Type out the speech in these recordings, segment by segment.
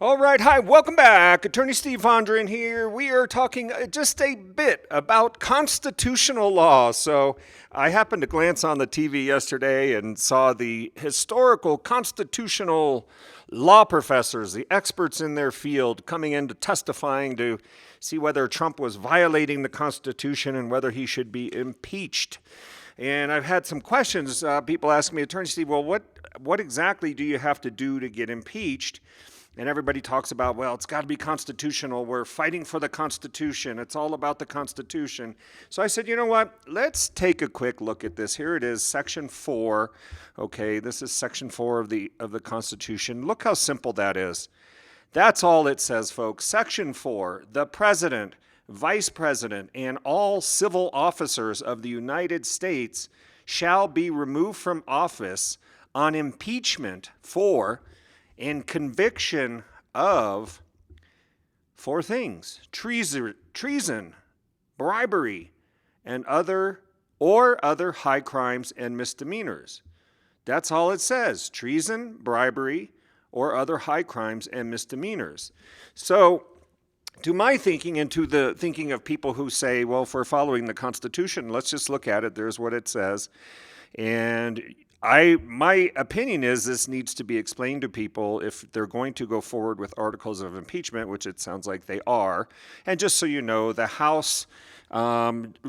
All right, hi, welcome back. Attorney Steve Vondran here. We are talking just a bit about constitutional law. So I happened to glance on the TV yesterday and saw the historical constitutional law professors, the experts in their field, coming in to testifying to see whether Trump was violating the Constitution and whether he should be impeached. And I've had some questions. People ask me, Attorney Steve, well, what exactly do you have to do to get impeached? And everybody talks about, well, it's got to be constitutional. We're fighting for the Constitution. It's all about the Constitution. So I said, you know what? Let's take a quick look at this. Here it is, Section 4. Okay, this is Section 4 of the Constitution. Look how simple that is. That's all it says, folks. Section 4, the President, Vice President, and all civil officers of the United States shall be removed from office on impeachment for and conviction of four things: treason, bribery, and other high crimes and misdemeanors. That's all it says: treason, bribery, or other high crimes and misdemeanors. So, to my thinking and to the thinking of people who say, well, if we're following the Constitution, let's just look at it. There's what it says. And my opinion is this needs to be explained to people if they're going to go forward with articles of impeachment, which it sounds like they are. And just so you know, the House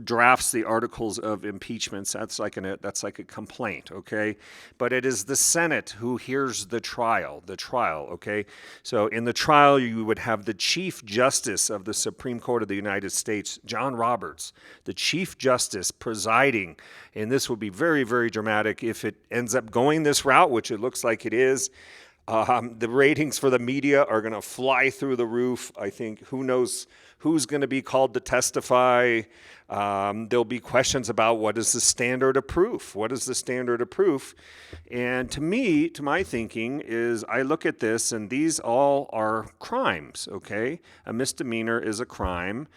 drafts the articles of impeachments. That's like a complaint, okay? But it is the Senate who hears the trial, okay? So in the trial, you would have the Chief Justice of the Supreme Court of the United States, John Roberts, the Chief Justice presiding. And this would be very, very dramatic if it ends up going this route, which it looks like it is. The ratings for the media are going to fly through the roof. I think who knows who's going to be called to testify. There'll be questions about what is the standard of proof? What is the standard of proof? And to me, to my thinking, is I look at this and these all are crimes, okay? A misdemeanor is a crime.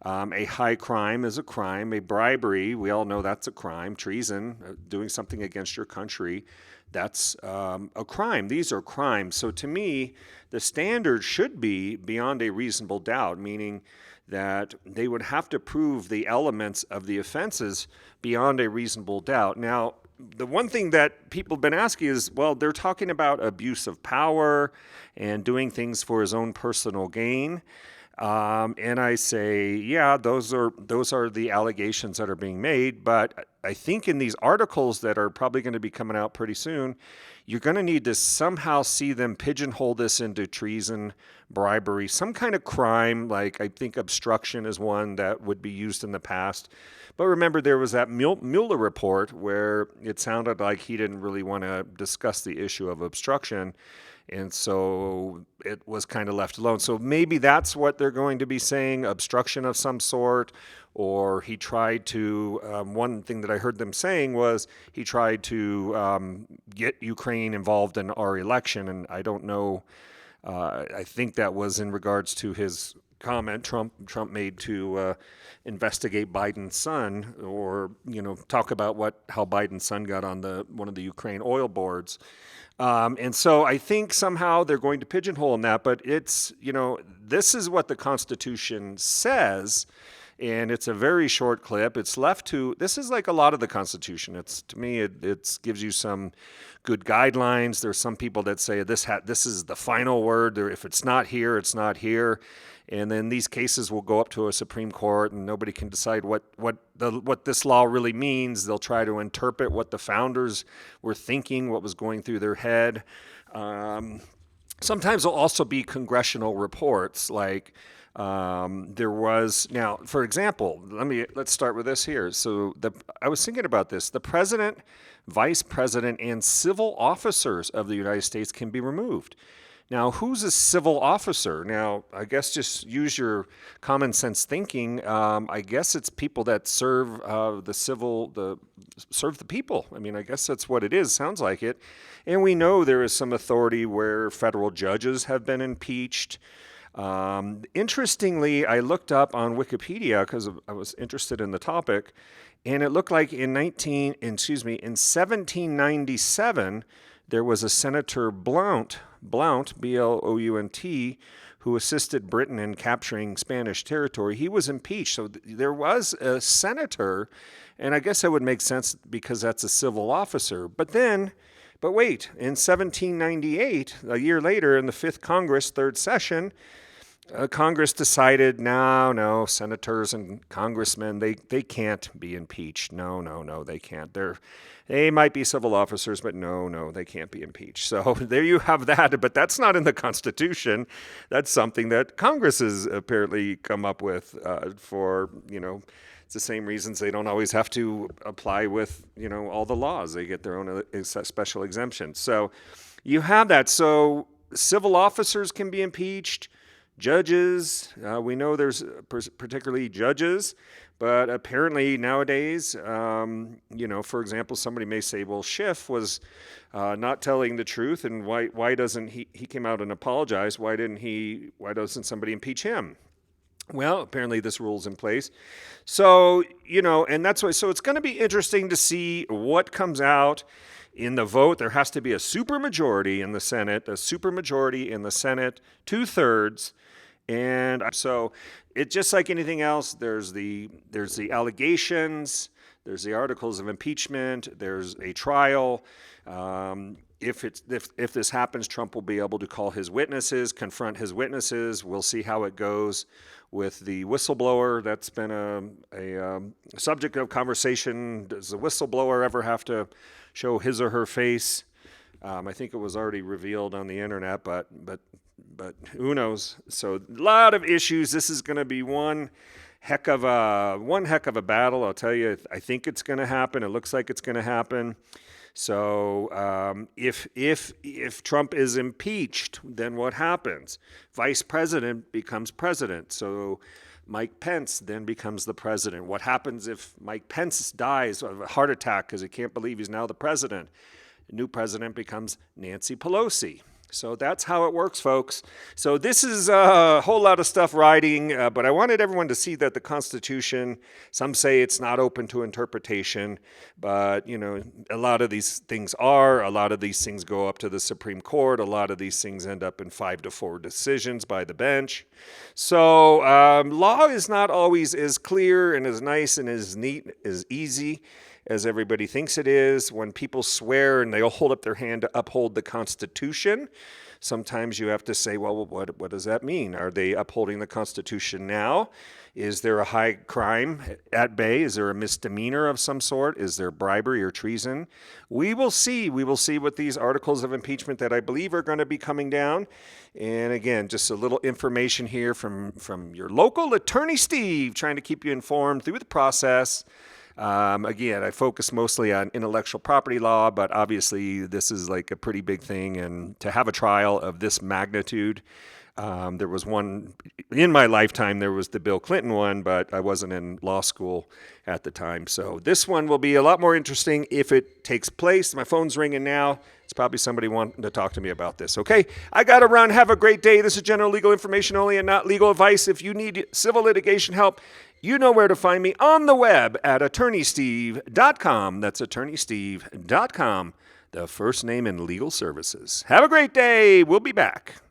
A high crime is a crime. A bribery, we all know that's a crime. Treason, doing something against your country, that's a crime. These are crimes. So to me, the standard should be beyond a reasonable doubt, meaning that they would have to prove the elements of the offenses beyond a reasonable doubt. Now, the one thing that people have been asking is, well, they're talking about abuse of power and doing things for his own personal gain. And I say, yeah, those are the allegations that are being made. But I think in these articles that are probably going to be coming out pretty soon, you're going to need to somehow see them pigeonhole this into treason, bribery, some kind of crime. Like I think obstruction is one that would be used in the past. But remember, there was that Mueller report where it sounded like he didn't really want to discuss the issue of obstruction. And so it was kind of left alone. So maybe that's what they're going to be saying, obstruction of some sort, or he tried to, one thing that I heard them saying was he tried to get Ukraine involved in our election. And I don't know, I think that was in regards to his comment Trump made to investigate Biden's son, or talk about how Biden's son got on one of the Ukraine oil boards. And so I think somehow they're going to pigeonhole in that, but it's, this is what the Constitution says, and it's a very short clip. It's left to, this is like a lot of the Constitution. It's, to me, it gives you some good guidelines. There's some people that say this is the final word. If it's not here, it's not here. And then these cases will go up to a Supreme Court, and nobody can decide what this law really means. They'll try to interpret what the founders were thinking, what was going through their head. Sometimes there'll also be congressional reports, like there was. Now, for example, let's start with this here. So I was thinking about this. The president, vice president, and civil officers of the United States can be removed. Now, who's a civil officer? Now, I guess just use your common sense thinking. I guess it's people that serve serve the people. I mean, I guess that's what it is. Sounds like it. And we know there is some authority where federal judges have been impeached. Interestingly, I looked up on Wikipedia because I was interested in the topic, and it looked like in 1797, there was a Senator Blount, B-L-O-U-N-T, who assisted Britain in capturing Spanish territory. He was impeached. So there was a senator, and I guess that would make sense because that's a civil officer. But wait, in 1798, a year later, in the 5th Congress, 3rd session, Congress decided, no, senators and congressmen, they can't be impeached. No, they can't. They might be civil officers, but no, they can't be impeached. So there you have that, but that's not in the Constitution. That's something that Congress has apparently come up with for, it's the same reasons they don't always have to apply with, all the laws. They get their own special exemptions. So you have that. So civil officers can be impeached. Judges, we know there's particularly judges, but apparently nowadays, for example, somebody may say, well, Schiff was not telling the truth, and why doesn't he came out and apologized? Why doesn't somebody impeach him? Well, apparently this rule's in place. So, and that's why, so it's going to be interesting to see what comes out in the vote. There has to be a supermajority in the Senate, 2/3. And so it's just like anything else. There's the allegations, there's the articles of impeachment, there's a trial. If this happens, Trump will be able to call his witnesses, confront his witnesses. We'll see how it goes with the whistleblower. That's been a subject of conversation. Does the whistleblower ever have to show his or her face? I think it was already revealed on the internet, but who knows? So a lot of issues. This is going to be one heck of a battle. I'll tell you. I think it's going to happen. It looks like it's going to happen. So if Trump is impeached, then what happens? Vice president becomes president. So Mike Pence then becomes the president. What happens if Mike Pence dies of a heart attack because he can't believe he's now the president? The new president becomes Nancy Pelosi. So that's how it works, folks. So this is a whole lot of stuff riding, but I wanted everyone to see that the Constitution, some say it's not open to interpretation, but, a lot of these things are. A lot of these things go up to the Supreme Court. A lot of these things end up in 5-4 decisions by the bench. So law is not always as clear and as nice and as neat, as easy as everybody thinks it is. When people swear and they'll hold up their hand to uphold the Constitution, sometimes you have to say, well, what does that mean? Are they upholding the Constitution now? Is there a high crime at bay? Is there a misdemeanor of some sort? Is there bribery or treason? We will see. We will see with these articles of impeachment that I believe are going to be coming down. And again, just a little information here from your local attorney Steve, trying to keep you informed through the process. Again, I focus mostly on intellectual property law, but obviously this is like a pretty big thing. And to have a trial of this magnitude, there was one in my lifetime, there was the Bill Clinton one, but I wasn't in law school at the time. So this one will be a lot more interesting if it takes place. My phone's ringing now. It's probably somebody wanting to talk to me about this. Okay, I got to run. Have a great day. This is general legal information only and not legal advice. If you need civil litigation help, you know where to find me on the web at attorneysteve.com. That's attorneysteve.com, the first name in legal services. Have a great day. We'll be back.